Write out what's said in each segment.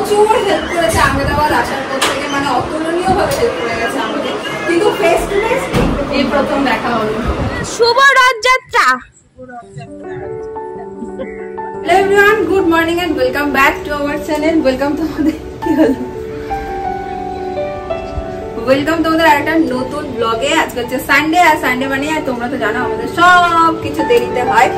প্রচুর হেল্প করেছে আহমেদাবাদ আসার পর থেকে, মানে অতুলনীয় ভাবে হেল্প করে গেছে আমাদের, কিন্তু ফেস টু ফেস এই প্রথম দেখা হলো। শুভ Rathyatra. Hello everyone, good morning and welcome back to our channel. Welcome to আমাদের কি হলো ওয়েলকাম তোমাদের আরেকটা নতুন ব্লগে। আজকে হচ্ছে সানডে, আর সানডে মানে তোমরা তো জানো আমাদের সব কিছু দেরিতে হয়।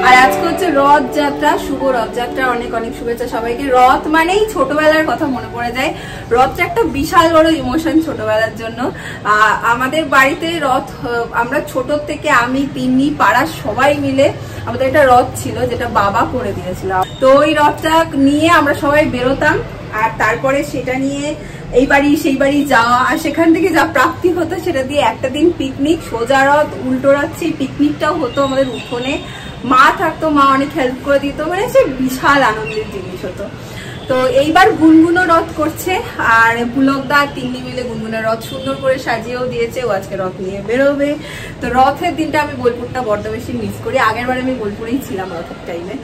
আর আজকে হচ্ছে রথযাত্রা, শুভ রথযাত্রা, অনেক অনেক শুভেচ্ছা সবাইকে। রথ মানেই ছোটবেলার কথা মনে পড়ে যায়। রথটা একটা বিশাল বড় ইমোশন ছোটবেলার জন্য। আমাদের বাড়িতে রথ, আমরা ছোট থেকে আমি তিন্নি পাড়ার সবাই মিলে আমাদের একটা রথ ছিল যেটা বাবা করে দিয়েছিল। তো ওই রথটা নিয়ে আমরা সবাই বেরোতাম, আর তারপরে সেটা নিয়ে এই বাড়ি সেই বাড়ি যাওয়া, আর সেখান থেকে যা প্রাপ্তি হতো সেটা দিয়ে একটা দিন পিকনিক, সোজা রথ উল্টো রথ। সেই পিকনিকটাও হতো আমাদের উঠোনে, মা থাকতো, মা অনেক হেল্প করে দিত, মানে সে বিশাল আনন্দের জিনিস হতো। তো এইবার গুনগুনো রথ করছে, আর পুলকদা তিন্নি মিলে গুনগুনের রথ সুন্দর করে সাজিয়েও দিয়েছে। ও আজকে রথ নিয়ে বেরোবে। তো রথের দিনটা আমি বোলপুরটা বড্ড বেশি মিস করি। আগের বার আমি বোলপুরেই ছিলাম রথের টাইমে।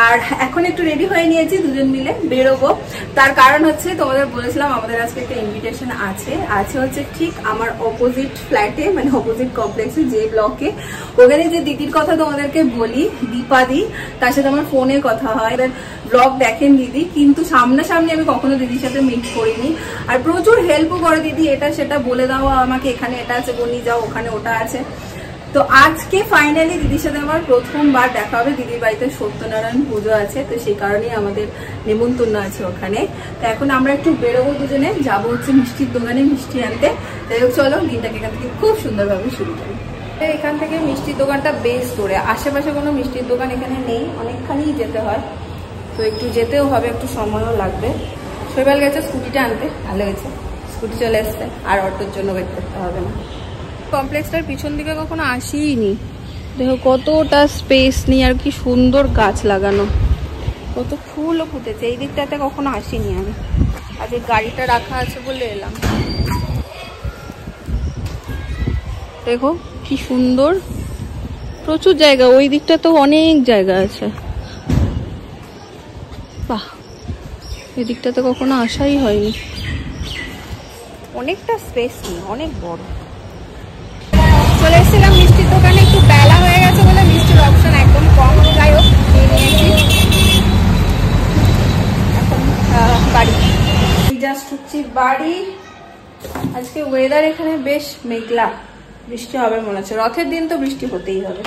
আর এখন একটু রেডি হয়ে নিয়েছি, দুজন মিলে বেরোবো। তার কারণ হচ্ছে তোমাদের বলেছিলাম আমাদের আজকে একটা ইনভিটেশন আছে হচ্ছে ঠিক আমার অপোজিট ফ্ল্যাটে, মানে অপোজিট কমপ্লেক্সে, যে ব্লকে। ওখানে যে দিদির কথা তোমাদেরকে বলি, দীপাদি, তার সাথে আমার ফোনে কথা হয়, ব্লগ দেখেন দিদি, কিন্তু সামনাসামনি আমি কখনো দিদির সাথে মিট করিনি। আর প্রচুর হেল্পও করে দিদি, এটা সেটা বলে দাও আমাকে, এখানে এটা আছে বনি, যাও ওখানে ওটা আছে। তো আজকে ফাইনালি দিদির সাথে আমার প্রথমবার দেখা হবে। দিদির বাড়িতে সত্যনারায়ণ পুজো আছে, তো সেই কারণেই আমাদের নেমন্তন্ন আছে ওখানে। তো এখন আমরা একটু বেরোবো, দুজনে যাবো হচ্ছে মিষ্টির দোকানে মিষ্টি আনতে। যাই হোক, চলো দিনটাকে এখান থেকে খুব সুন্দরভাবে শুরু করি। এখান থেকে মিষ্টির দোকানটা বেশ দূরে, আশেপাশে কোনো মিষ্টির দোকান এখানে নেই, অনেকখানি যেতে হয়। তো একটু যেতেও হবে, একটু সময়ও লাগবে। শৈবাল গেছে স্কুটিটা আনতে, ভালো হয়েছে, স্কুটি চলে এসছে, আর অটোর জন্য ওয়েট করতে হবে না। কমপ্লেক্সটার পিছন দিকে কখনো আসিনি, দেখো কতটা স্পেস নেই, আর কি সুন্দর গাছ লাগানো, কত ফুলও ফুটেছে। এই দিকটাতে কখনো আসিনি আমি, আজকে গাড়িটা রাখা আছে বলে এলাম। দেখো কি সুন্দর, প্রচুর জায়গা, ওই দিকটা তো অনেক জায়গা আছে। বাহ, এই দিকটাতে কখনো আসাই হয়নি, অনেকটা স্পেস নেই, অনেক বড়। চলে এসেছিলাম মিষ্টির দোকানে, একটু বেলা হয়ে গেছে বলে মিষ্টির অপশন একদম কম। যাই হোক, এখন বাড়ি জাস্ট হচ্ছি বাড়ি। আজকে ওয়েদার এখানে বেশ মেঘলা, বৃষ্টি হবে মনে হচ্ছে। রথের দিন তো বৃষ্টি হতেই হবে।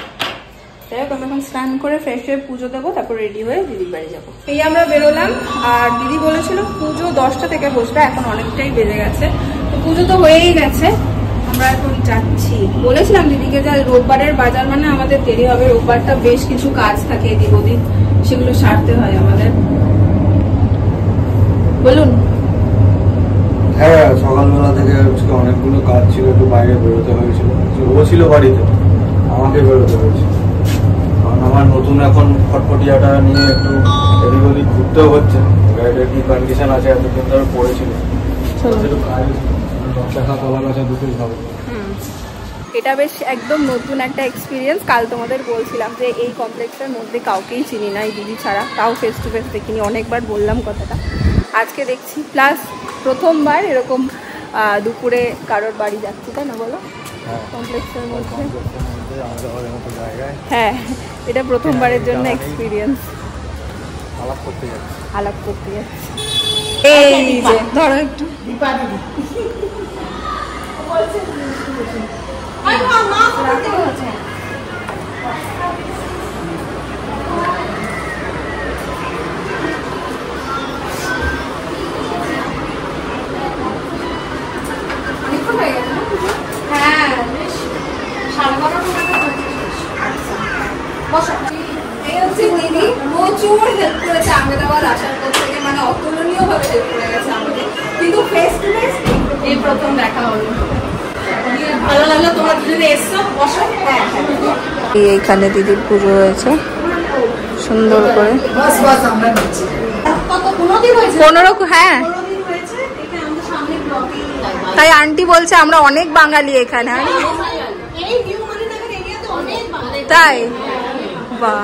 যাই হোক, আমি এখন স্নান করে ফ্রেশ হয়ে পুজো দেবো, তারপর রেডি হয়ে দিদির বাড়ি যাবো। এই আমরা বেরোলাম, আর দিদি বলেছিল পুজো 10টা থেকে বসবে, এখন অনেকটাই বেজে গেছে। তো পুজো তো হয়েই গেছে, আমরা এখন যাচ্ছি। বলেছিলাম দিদিকে যে রোববারের বাজার মানে আমাদের দেরি হবে, রোববারটা বেশ কিছু কাজ থাকে এদিক ওদিক, সেগুলো সারতে হয় আমাদের। বলুন। হ্যাঁ, সকালবেলা থেকে অনেকগুলো কাজ ছিল, একটু বাইরে বেরোতে হয়েছিল। ও ছিল বাড়িতে, আমাকে বেরোতে হয়েছিল, কারণ আমার নতুন এখন ফটফটিয়াটা নিয়ে একটু এদিক ওদিক ঘুরতেও হচ্ছে। গাড়িটার কি কন্ডিশন আছে এতদিন ধরে পড়েছিল, দেখা কলা গাছা দুটোই হবে। এটা বেশ একদম নতুন একটা এক্সপিরিয়েন্স। কাল তোমাদের বলছিলাম যে এই কমপ্লেক্সের মধ্যে কাউকেই চিনি না এই দিদি ছাড়া, তাও ফেস টু ফেস দেখিনি, অনেকবার বললাম কথাটা, আজকে দেখছি। প্লাস প্রথমবার এরকম দুপুরে কারোর বাড়ি যাচ্ছি, তাই না বলো, কমপ্লেক্সের মধ্যে। হ্যাঁ, এটা প্রথমবারের জন্য এক্সপিরিয়েন্স। আলাপ করতে যাচ্ছি। এই যে ধরো একটু দিদি প্রচুর হেল্প করেছে আহমেদাবাদ আসার পর থেকে, মানে অতুলনীয় ভাবে হেল্প করে গেছে আমাদের, কিন্তু ফেস টু ফেস এই প্রথম দেখা হলো। ভালো লাগলো, তোমরা দুজনে এসছো, বসো। এইখানে দিদির পুজো হয়েছে সুন্দর করে, 15। হ্যাঁ, তাই আন্টি বলছে আমরা অনেক বাঙালি এখানে। তাই বাহ,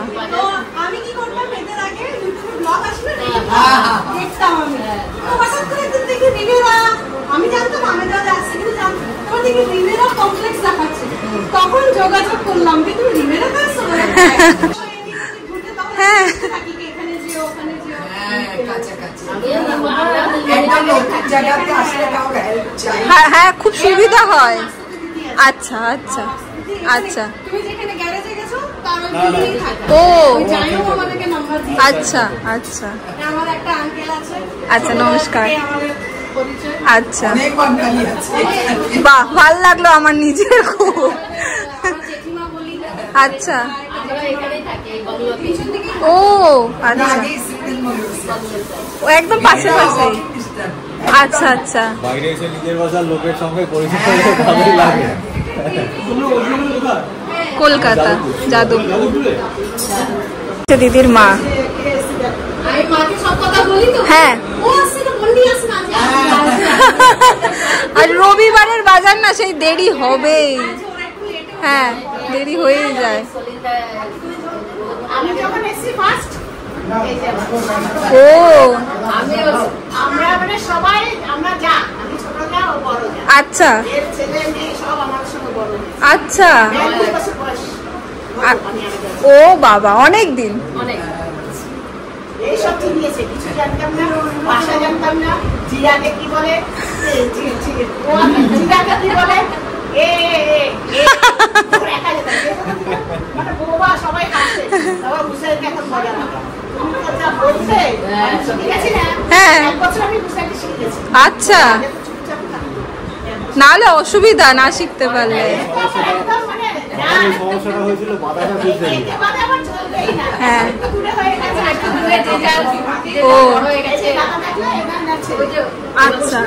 হ্যাঁ হ্যাঁ হ্যাঁ খুব সুবিধা হয়। আচ্ছা আচ্ছা আচ্ছা ও আচ্ছা আচ্ছা আচ্ছা নমস্কার। আচ্ছা বাহ ভাল লাগলো আমার নিজের খুব। আচ্ছা ও আচ্ছা ও একদম পাশে পাশে। আচ্ছা আচ্ছা বাইরে এসে নিজের ভাষার লোকের সঙ্গে পরিচিত হলে ভালোই লাগে। কলকাতা যাদবপুর। দিদির মা হ্যাঁ আর রবিবারের বাজার না সেই দেরি হবেই। হ্যাঁ দেরি হয়েই যায়। ও আচ্ছা আচ্ছা ও বাবা অনেক দিন। এইসব চিনিয়েছে, কিছু জানতাম না, ভাষা জানতাম না। জিরাকে কি বলে, জিরাকে কি বলে, মানে বাবা সবাই হাসছে, আবার হুসাইনকে এখন মজা লাগে। বলছে ঠিক আছে না, এক বছর আমি হুসাইনকে শিখেছি। আচ্ছা নাহলে অসুবিধা না শিখতে পারলে। সমস্যাটা হয়েছিল বাধাটা বুঝতে হ্যাঁ ও আচ্ছা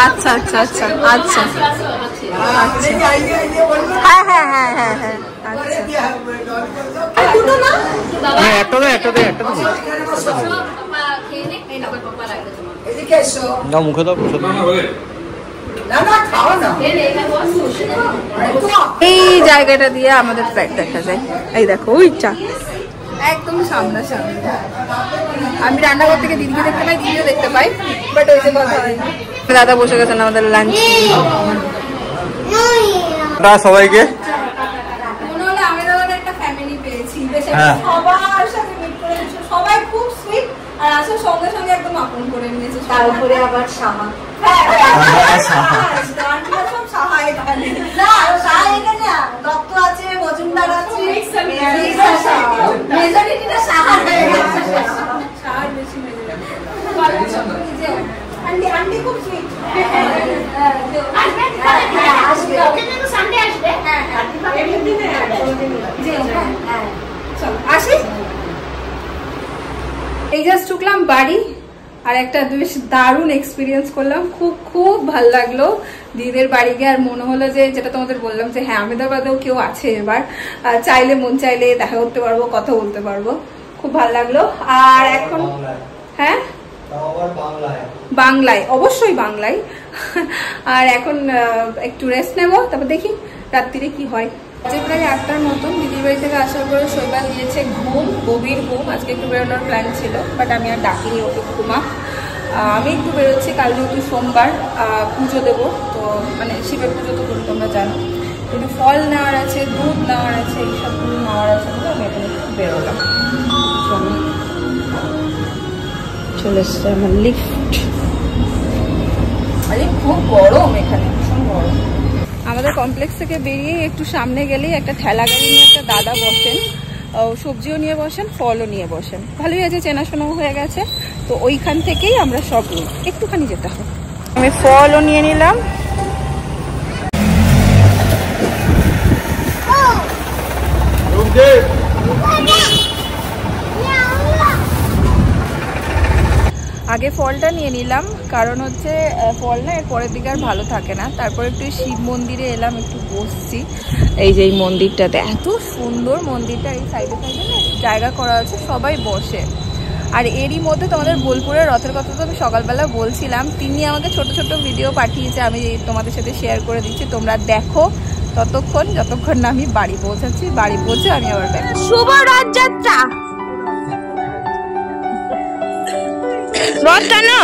আচ্ছা আচ্ছা আচ্ছা আচ্ছা হ্যাঁ হ্যাঁ হ্যাঁ হ্যাঁ হ্যাঁ না মুখে দাও। এই জায়গাটা দিয়ে আমাদের ফ্ল্যাট দেখা যায়। এই দেখো ওইটা একদম সামনাসামনি। আমি রান্নাঘর থেকে দিদিকে দেখতে পাই, দিদিও দেখতে পাই, বাট ওই যে কথা হয়। দাদা বসে গেছেন আমাদের লাঞ্চ। সবাইকে মনে হলো আমি দাদা একটা ফ্যামিলি পেয়েছি, সবার সাথে মিট করে সবাই খুব সুইট আর আসলে সঙ্গে সঙ্গে একদম আপন করে নিয়েছে। তার উপরে আবার সাহা মজুমদার আছে, খুব সুইট। আসি এই জাস্ট ঢুকলাম বাড়ি আর একটা বেশ দারুণ এক্সপিরিয়েন্স করলাম। খুব খুব ভালো লাগলো দিদিদের বাড়ি গিয়ে। আর মনে হলো যে যেটা তোমাদের বললাম যে হ্যাঁ আহমেদাবাদেও কেউ আছে, এবার চাইলে মন চাইলে দেখা করতে পারবো, কথা বলতে পারবো। খুব ভালো লাগলো। আর এখন হ্যাঁ বাংলায়, অবশ্যই বাংলায়। আর এখন একটু রেস্ট নেবো, তারপর দেখি রাত্রিরে কি হয়। আজকে প্রায় 8টার মতন দিদির বাড়ি থেকে আসার পরে শৈবাল দিয়েছে ঘুম, গভীর ঘুম। আজকে একটু বেরোনোর প্ল্যান ছিল, বাট আমি আর ডাকিনি ওকে ঘুমা। আমি একটু বেরোচ্ছি, কাল যেহেতু সোমবার পুজো দেবো, তো মানে শিবের পুজো তো করি তোমরা জানো, কিন্তু ফল নেওয়ার আছে, দুধ নেওয়ার আছে, এইসবগুলো নেওয়ার আছে বলে আমি এখানে একটু বেরোলাম। চলে এসছে আমার লিফট। আরে খুব গরম এখানে, ভীষণ গরম। আমাদের কমপ্লেক্স থেকে বেরিয়ে একটু সামনে গেলেই একটা ঠেলা গাড়ি নিয়ে একটা দাদা বসেন, সবজিও নিয়ে বসেন, ফলও নিয়ে বসেন। ভালোই আছে, চেনাশোনাও হয়ে গেছে, তো ওইখান থেকেই আমরা সব নিই। একটুখানি যেতে হবে। আমি ফলও নিয়ে নিলাম। আগে ফলটা নিয়ে নিলাম, কারণ হচ্ছে ফল না এর পরের দিকে আর ভালো থাকে না। তারপর একটু শিব মন্দিরে এলাম, একটু বসছি। এই যে এই মন্দিরটাতে এত সুন্দর মন্দিরটা, এই সাইডে সাইডে না জায়গা করা আছে, সবাই বসে। আর এরই মধ্যে তোমাদের বোলপুরের রথের কথা তো আমি সকালবেলা বলছিলাম, তিনি আমাকে ছোট ছোট ভিডিও পাঠিয়েছে, আমি তোমাদের সাথে শেয়ার করে দিচ্ছি, তোমরা দেখো ততক্ষণ, যতক্ষণ না আমি বাড়ি পৌঁছাচ্ছি। বাড়ি পৌঁছে আমি আবার ব্যাক। শুভ রথযাত্রা। রথটা না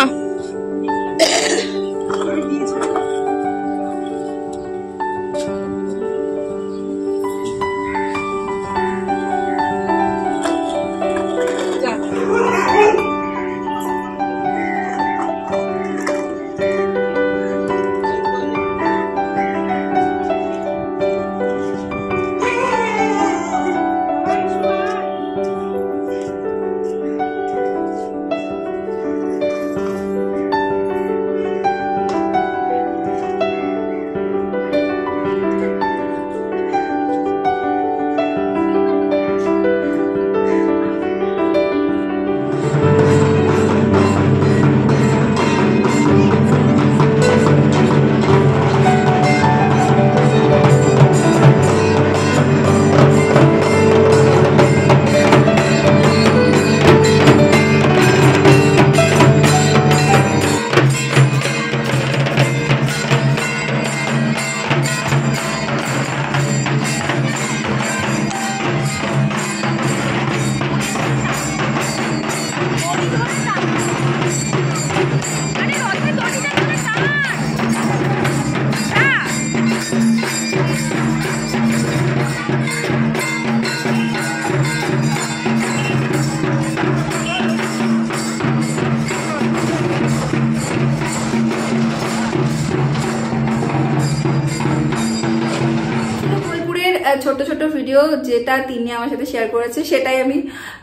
ছোট ছোট ভিডিও যেটা তিনি আমার সাথে শেয়ার করেছে সেটাই আমি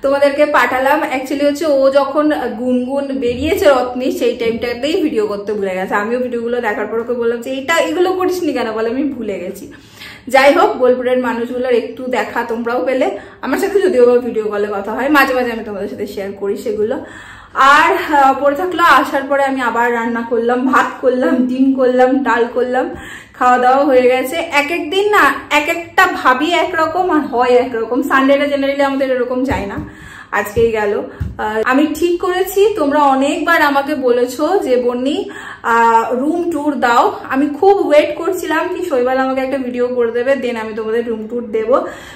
তোমাদেরকে পাঠালাম। অ্যাকচুয়ালি হচ্ছে ও যখন গুনগুন বেরিয়েছে রত্নী সেই টাইমটাতেই ভিডিও করতে ভুলে গেছে। আমিও ভিডিওগুলো দেখার পর ওকে বললাম যে এগুলো করিসনি কেন, বলে আমি ভুলে গেছি। যাই হোক, বোলপুরের মানুষগুলোর একটু দেখা তোমরাও পেলে। আমার সাথে যদিও ভিডিও কলে কথা হয়, মাঝে মাঝে আমি তোমাদের সাথে শেয়ার করি সেগুলো। আর পরে থাকলো, আসার পরে আমি আবার রান্না করলাম, ভাত করলাম, ডিম করলাম, ডাল করলাম, খাওয়া দাওয়া হয়ে গেছে। এক একদিন না এক একটা ভাবি একরকম আর হয় একরকম। সানডেটা জেনারেলি আমাদের এরকম যায় না, আজকেই গেল। আমি ঠিক করেছি, তোমরা অনেকবার আমাকে বলেছো যে বন্নি রুম ট্যুর দাও। আমি খুব ওয়েট করছিলাম কি শৈবাল আমাকে একটা ভিডিও করে দেবে, দেন আমি তোমাদের রুম ট্যুর দেবো।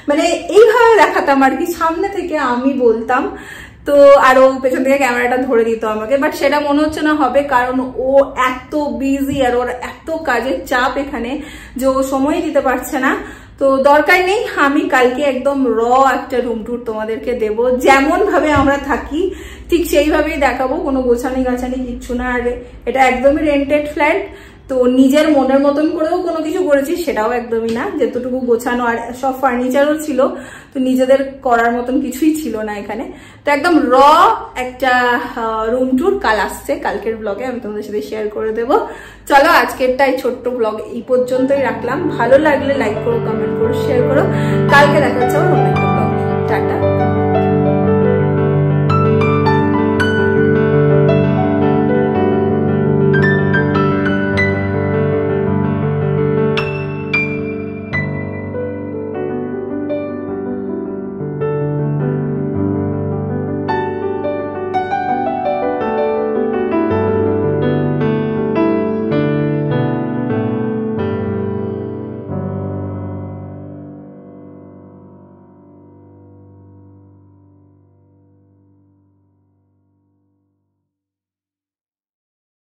মানে এইভাবে দেখাতাম আর কি, সামনে থেকে আমি বলতাম তো, আর ও পেছন থেকে ক্যামেরাটা ধরে দিত আমাকে। বাট সেটা মনে হচ্ছে না হবে, কারণ ও এত বিজি আর ওর এত কাজের চাপ এখানে যে ও সময় দিতে পারছে না। তো দরকার নেই, আমি কালকে একদম একটা রুম ট্যুর তোমাদেরকে দেব। যেমন ভাবে আমরা থাকি ঠিক সেইভাবেই দেখাবো, কোনো গোছানি গাছানি কিচ্ছু না। আর এটা একদমই রেন্টেড ফ্ল্যাট, তো নিজের মনের মতন করেও কোনো কিছু করেছি সেটাও একদমই না। যেতটুকু গোছানো আর সব ফার্নিচারও ছিল, তো নিজেদের করার মতন কিছুই ছিল না এখানে। তো একদম একটা রুম ট্যুর কাল আসছে, কালকের ব্লগে আমি তোমাদের সাথে শেয়ার করে দেবো। চলো আজকেরটা এই ছোট্ট ব্লগ এই পর্যন্তই রাখলাম। ভালো লাগলে লাইক করো, কমেন্ট করো, শেয়ার করো। কালকে দেখা হচ্ছে আমার অন্য একটা ব্লগ। টাটা।